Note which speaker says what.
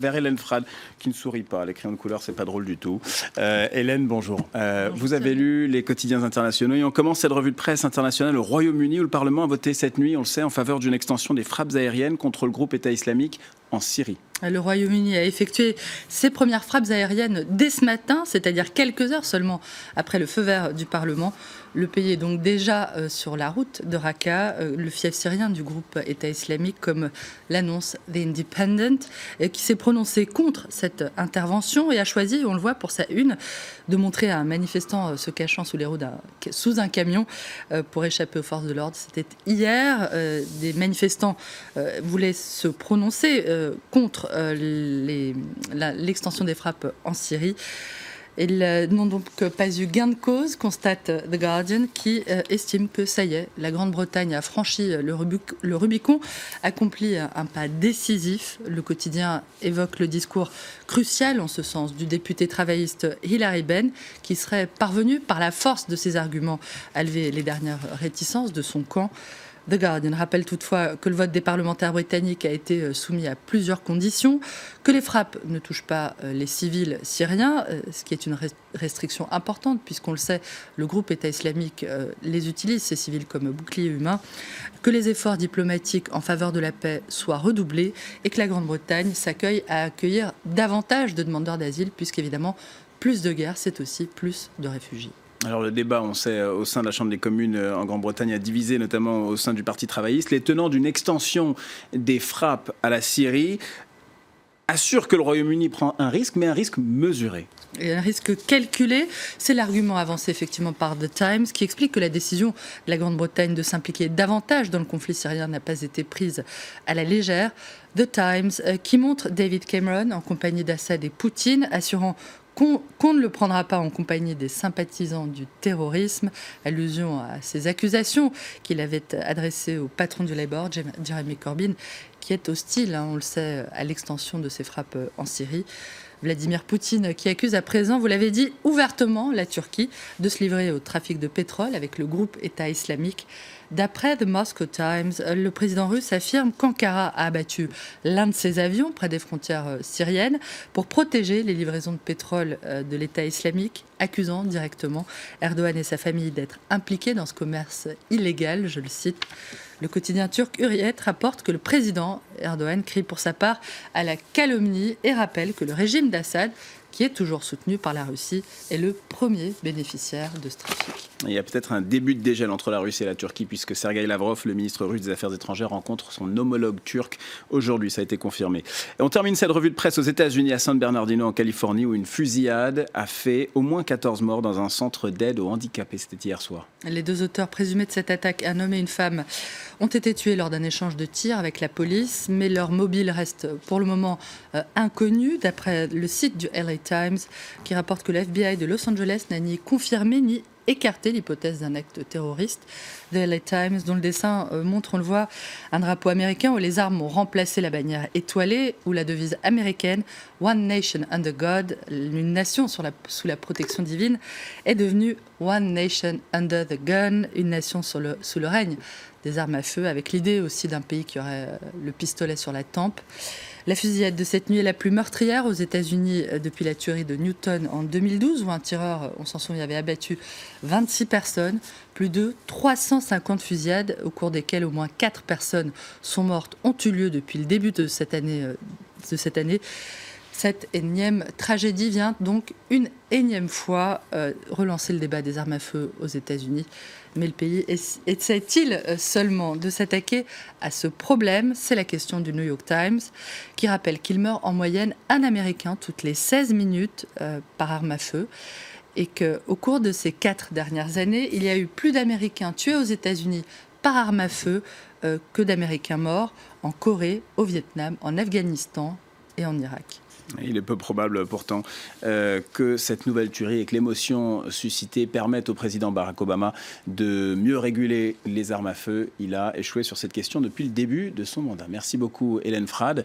Speaker 1: Vers Hélène Frade, qui ne sourit pas. Les crayons de couleur, c'est pas drôle du tout. Hélène, bonjour. Vous avez lu les quotidiens internationaux et on commence cette revue de presse internationale au Royaume-Uni où le Parlement a voté cette nuit, on le sait, en faveur d'une extension des frappes aériennes contre le groupe État islamique en Syrie.
Speaker 2: Le Royaume-Uni a effectué ses premières frappes aériennes dès ce matin, c'est-à-dire quelques heures seulement après le feu vert du Parlement. Le pays est donc déjà sur la route de Raqqa, le fief syrien du groupe État islamique, comme l'annonce The Independent, qui s'est prononcé contre cette intervention et a choisi, on le voit pour sa une, de montrer un manifestant se cachant sous les roues sous un camion pour échapper aux forces de l'ordre. C'était hier. Des manifestants voulaient se prononcer contre l'extension des frappes en Syrie. Ils n'ont donc pas eu gain de cause, constate The Guardian, qui estime que ça y est, la Grande-Bretagne a franchi le Rubicon, accompli un pas décisif. Le quotidien évoque le discours crucial, en ce sens, du député travailliste Hilary Benn, qui serait parvenu, par la force de ses arguments, à lever les dernières réticences de son camp. The Guardian rappelle toutefois que le vote des parlementaires britanniques a été soumis à plusieurs conditions, que les frappes ne touchent pas les civils syriens, ce qui est une restriction importante puisqu'on le sait, le groupe État islamique les utilise, ces civils, comme boucliers humains, que les efforts diplomatiques en faveur de la paix soient redoublés et que la Grande-Bretagne s'accueille à accueillir davantage de demandeurs d'asile puisqu'évidemment, plus de guerre, c'est aussi plus de réfugiés.
Speaker 1: Alors le débat, on sait, au sein de la Chambre des communes en Grande-Bretagne a divisé, notamment au sein du Parti travailliste. Les tenants d'une extension des frappes à la Syrie assurent que le Royaume-Uni prend un risque, mais un risque mesuré.
Speaker 2: Et un risque calculé, c'est l'argument avancé effectivement par The Times, qui explique que la décision de la Grande-Bretagne de s'impliquer davantage dans le conflit syrien n'a pas été prise à la légère. The Times, qui montre David Cameron en compagnie d'Assad et Poutine, assurant qu'on ne le prendra pas en compagnie des sympathisants du terrorisme, allusion à ces accusations qu'il avait adressées au patron du Labour, Jeremy Corbyn, qui est hostile, on le sait, à l'extension de ces frappes en Syrie. Vladimir Poutine qui accuse à présent, vous l'avez dit, ouvertement la Turquie de se livrer au trafic de pétrole avec le groupe État islamique. D'après The Moscow Times, le président russe affirme qu'Ankara a abattu l'un de ses avions près des frontières syriennes pour protéger les livraisons de pétrole de l'État islamique, accusant directement Erdogan et sa famille d'être impliqués dans ce commerce illégal, je le cite. Le quotidien turc Hürriyet rapporte que le président Erdogan crie pour sa part à la calomnie et rappelle que le régime d'Assad, qui est toujours soutenu par la Russie, est le premier bénéficiaire de ce trafic.
Speaker 1: Il y a peut-être un début de dégel entre la Russie et la Turquie, puisque Sergueï Lavrov, le ministre russe des Affaires étrangères, rencontre son homologue turc aujourd'hui, ça a été confirmé. Et on termine cette revue de presse aux États-Unis, à San Bernardino, en Californie, où une fusillade a fait au moins 14 morts dans un centre d'aide aux handicapés. C'était hier soir.
Speaker 2: Les deux auteurs présumés de cette attaque, un homme et une femme, ont été tués lors d'un échange de tirs avec la police, mais leur mobile reste pour le moment inconnu, d'après le site du LA Times, qui rapporte que le FBI de Los Angeles n'a ni confirmé ni écarté l'hypothèse d'un acte terroriste. The LA Times, dont le dessin montre, on le voit, un drapeau américain où les armes ont remplacé la bannière étoilée, où la devise américaine « One Nation Under God », une nation sous la protection divine, est devenue « One Nation Under the Gun », une nation sous le règne des armes à feu, avec l'idée aussi d'un pays qui aurait le pistolet sur la tempe. La fusillade de cette nuit est la plus meurtrière aux États-Unis depuis la tuerie de Newton en 2012, où un tireur, on s'en souvient, avait abattu 26 personnes. Plus de 350 fusillades, au cours desquelles au moins 4 personnes sont mortes, ont eu lieu depuis le début de cette année. Cette énième tragédie vient donc une énième fois relancer le débat des armes à feu aux États-Unis. Mais le pays essaie-t-il seulement de s'attaquer à ce problème ? C'est la question du New York Times, qui rappelle qu'il meurt en moyenne un Américain toutes les 16 minutes par arme à feu. Et qu'au cours de ces 4 dernières années, il y a eu plus d'Américains tués aux États-Unis par arme à feu que d'Américains morts en Corée, au Vietnam, en Afghanistan et en Irak.
Speaker 1: Il est peu probable pourtant que cette nouvelle tuerie et que l'émotion suscitée permettent au président Barack Obama de mieux réguler les armes à feu. Il a échoué sur cette question depuis le début de son mandat. Merci beaucoup Hélène Frade.